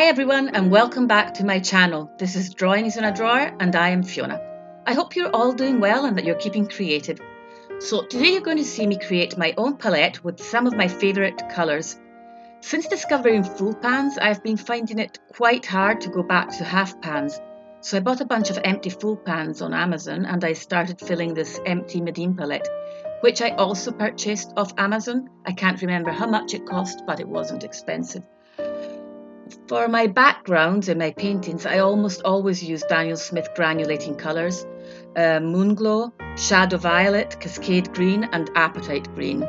Hi everyone and welcome back to my channel. This is Drawings in a Drawer and I am Fiona. I hope you're all doing well and that you're keeping creative. So today you're going to see me create my own palette with some of my favourite colours. Since discovering full pans, I've been finding it quite hard to go back to half pans. So I bought a bunch of empty full pans on Amazon and I started filling this empty Medine palette, which I also purchased off Amazon. I can't remember how much it cost, but it wasn't expensive. For my backgrounds in my paintings, I almost always use Daniel Smith granulating colours, Moonglow, Shadow Violet, Cascade Green and Apatite Green.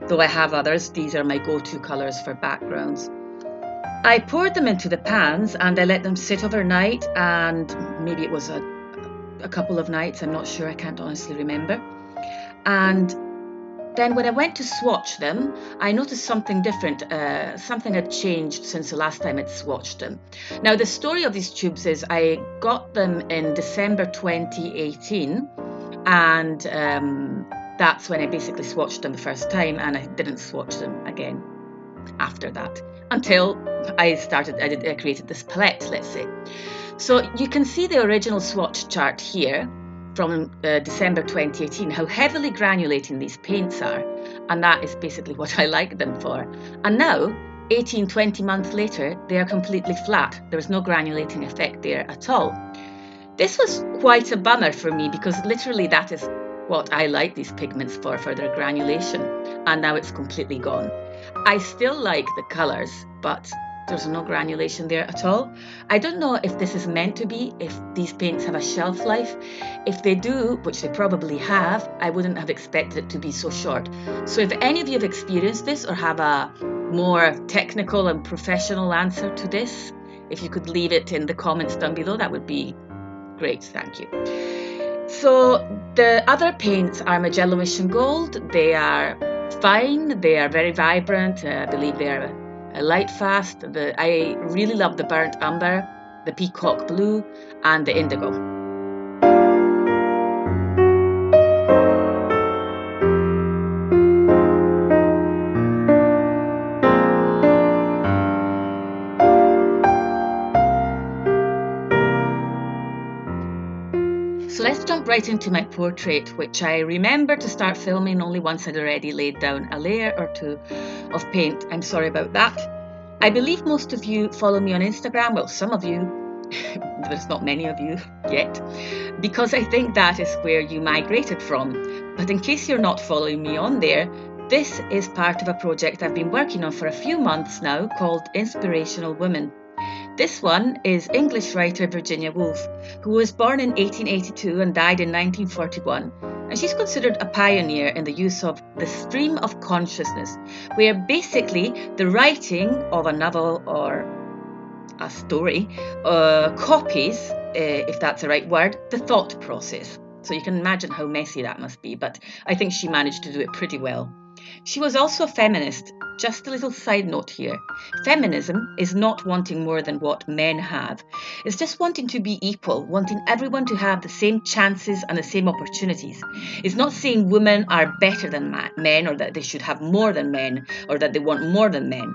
Though I have others, these are my go-to colours for backgrounds. I poured them into the pans and I let them sit overnight, and maybe it was a couple of nights, I'm not sure, I can't honestly remember. And then when I went to swatch them, I noticed something different. Something had changed since the last time I'd swatched them. Now, the story of these tubes is I got them in December 2018, and that's when I basically swatched them the first time, and I didn't swatch them again after that until I created this palette, let's say. So you can see the original swatch chart here from December 2018, how heavily granulating these paints are, and that is basically what I like them for. And now, 18-20 months later, they are completely flat. There's no granulating effect there at all. This was quite a bummer for me because literally that is what I like these pigments for their granulation, and now it's completely gone. I still like the colours, but there's no granulation there at all. I don't know if this is meant to be, if these paints have a shelf life. If they do, which they probably have, I wouldn't have expected it to be so short. So if any of you have experienced this or have a more technical and professional answer to this, if you could leave it in the comments down below, that would be great, thank you. So the other paints are Magelloish and Gold. They are fine, they are very vibrant, I believe they are light fast. I really love the burnt umber, the peacock blue and the indigo. So let's jump right into my portrait, which I remember to start filming only once I'd already laid down a layer or two of paint. I'm sorry about that. I believe most of you follow me on Instagram. Well, some of you, there's not many of you yet, because I think that is where you migrated from. But in case you're not following me on there, this is part of a project I've been working on for a few months now called Inspirational Women. This one is English writer Virginia Woolf, who was born in 1882 and died in 1941. And she's considered a pioneer in the use of the stream of consciousness, where basically the writing of a novel or a story copies, if that's the right word, the thought process. So you can imagine how messy that must be, but I think she managed to do it pretty well. She was also a feminist. Just a little side note here. Feminism is not wanting more than what men have. It's just wanting to be equal, wanting everyone to have the same chances and the same opportunities. It's not saying women are better than men, or that they should have more than men, or that they want more than men.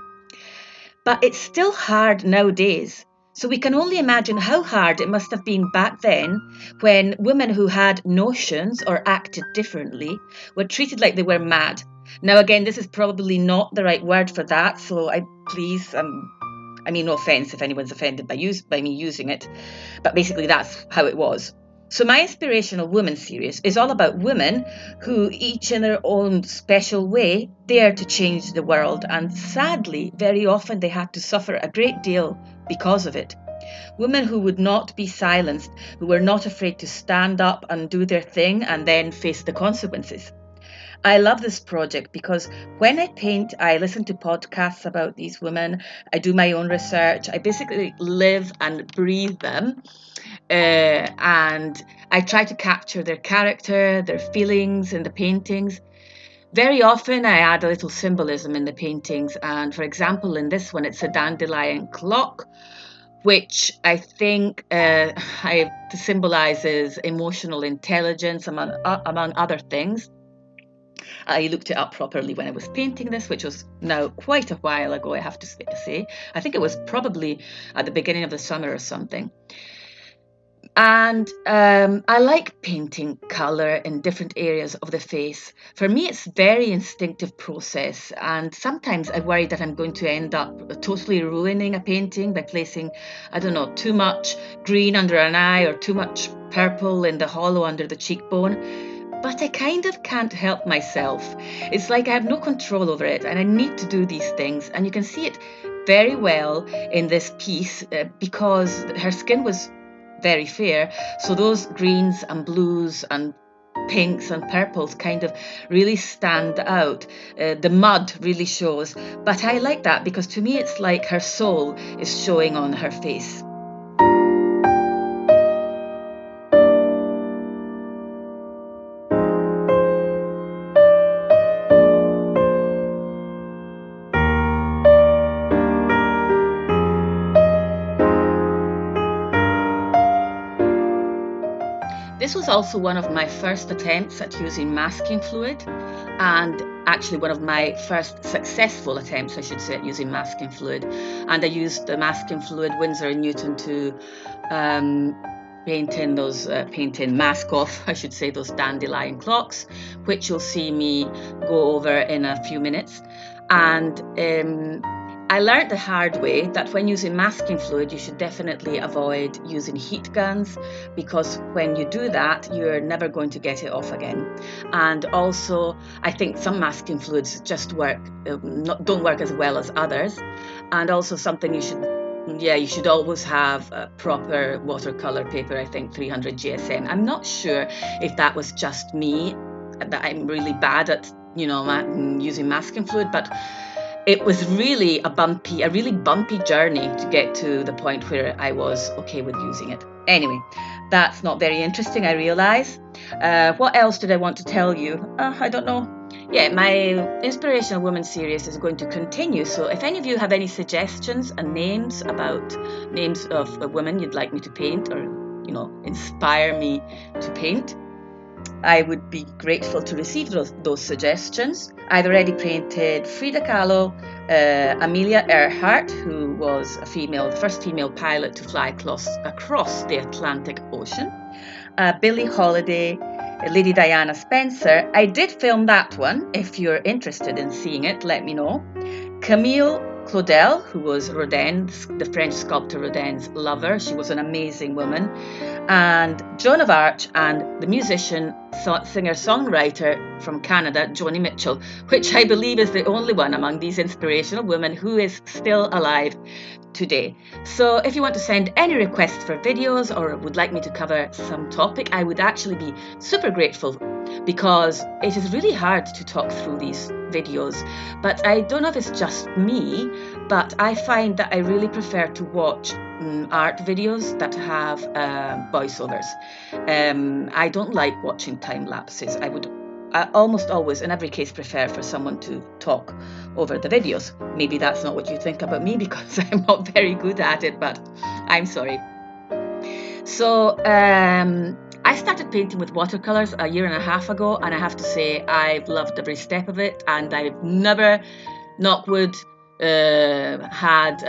But it's still hard nowadays. So we can only imagine how hard it must have been back then when women who had notions or acted differently were treated like they were mad. Now, again, this is probably not the right word for that, so I mean, no offence if anyone's offended by me using it, but basically that's how it was. So my Inspirational Women series is all about women who, each in their own special way, dare to change the world, and sadly, very often they had to suffer a great deal because of it. Women who would not be silenced, who were not afraid to stand up and do their thing and then face the consequences. I love this project because when I paint, I listen to podcasts about these women, I do my own research, I basically live and breathe them, and I try to capture their character, their feelings in the paintings. Very often I add a little symbolism in the paintings, and for example in this one it's a dandelion clock, which I think symbolises emotional intelligence among other things. I looked it up properly when I was painting this, which was now quite a while ago, I have to say. I think it was probably at the beginning of the summer or something. And I like painting colour in different areas of the face. For me, it's a very instinctive process, and sometimes I worry that I'm going to end up totally ruining a painting by placing, I don't know, too much green under an eye or too much purple in the hollow under the cheekbone. But I kind of can't help myself. It's like I have no control over it, and I need to do these things. And you can see it very well in this piece because her skin was very fair, so those greens and blues and pinks and purples kind of really stand out. The mud really shows, but I like that because to me it's like her soul is showing on her face. This was also one of my first attempts at using masking fluid, and actually one of my first successful attempts, I should say, at using masking fluid. And I used the masking fluid Winsor & Newton to paint in mask off, I should say, those dandelion clocks, which you'll see me go over in a few minutes. And I learned the hard way that when using masking fluid, you should definitely avoid using heat guns, because when you do that, you're never going to get it off again. And also, I think some masking fluids just don't work as well as others. And also something you should always have a proper watercolor paper, I think 300 GSM. I'm not sure if that was just me, that I'm really bad at, using masking fluid, but it was really a really bumpy journey to get to the point where I was okay with using it. Anyway, that's not very interesting, I realise. What else did I want to tell you? I don't know. Yeah, my Inspirational Woman series is going to continue, so if any of you have any suggestions and names of women you'd like me to paint, or, inspire me to paint, I would be grateful to receive those suggestions. I've already painted Frida Kahlo, Amelia Earhart, who was the first female pilot to fly across the Atlantic Ocean, Billie Holiday, Lady Diana Spencer. I did film that one. If you're interested in seeing it, let me know. Camille Claudel, who was Rodin, the French sculptor Rodin's lover. She was an amazing woman. And Joan of Arc and the musician, singer-songwriter from Canada, Joni Mitchell, which I believe is the only one among these inspirational women who is still alive today. So if you want to send any requests for videos or would like me to cover some topic, I would actually be super grateful, because it is really hard to talk through these videos. But I don't know if it's just me, but I find that I really prefer to watch art videos that have voiceovers. I don't like watching time lapses. I would almost always, in every case, prefer for someone to talk over the videos. Maybe that's not what you think about me, because I'm not very good at it, but I'm sorry. So I started painting with watercolours a year and a half ago, and I have to say I've loved every step of it, and I've never, knock wood, had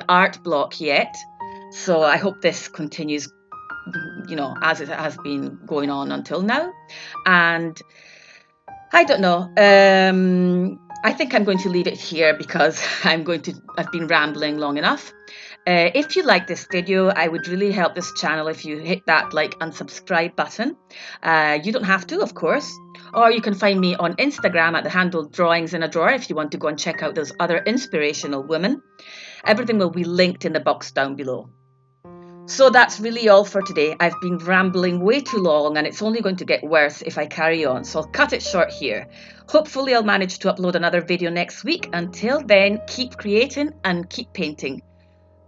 art block yet. So I hope this continues, as it has been going on until now. And I don't know, I think I'm going to leave it here, because I've been rambling long enough. If you like this video, I would really help this channel if you hit that like and subscribe button. You don't have to, of course. Or you can find me on Instagram at the handle Drawings in a Drawer if you want to go and check out those other inspirational women. Everything will be linked in the box down below. So that's really all for today. I've been rambling way too long, and it's only going to get worse if I carry on, so I'll cut it short here. Hopefully I'll manage to upload another video next week. Until then, keep creating and keep painting.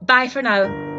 Bye for now.